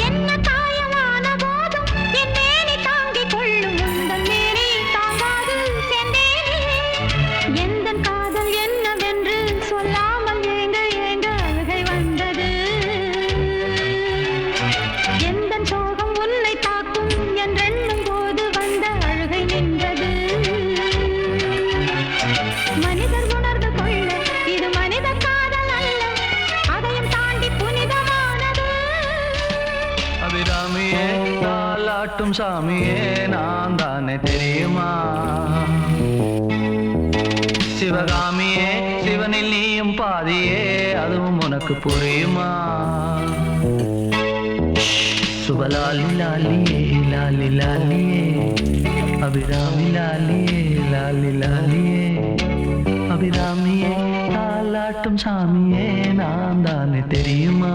என்ன காயமான போதும் என் மேனி தாங்கிக் கொள்ளும் உந்தன் மேனி தாங்காது செந்தேனே. எந்தன் காதல் என்னவென்று சொல்லாமல் ஏங்க ஏங்க அழுகை வந்தது. எந்தன் சோகம் உன்னை தாக்கும் என்றெண்ணும் போது வந்த அழுகை நின்றது. மனிதர் உணர்ந்து கொள்ள இது மனித காதல் அல்ல, அதையும் தாண்டி புனிதமானது. அபிராமியே தாலாட்டும் சாமியே நான் தானே தெரியுமா? சிவகாமியே சிவனில் நீயும் பாதியே அதுவும் உனக்கு புரியுமா? சுபலாலி லாலியே லாலி லாலியே அபிராமி லாலியே லாலி லாலியே அபிராமியே தாலாட்டும் சாமியே நான் தானே தெரியுமா?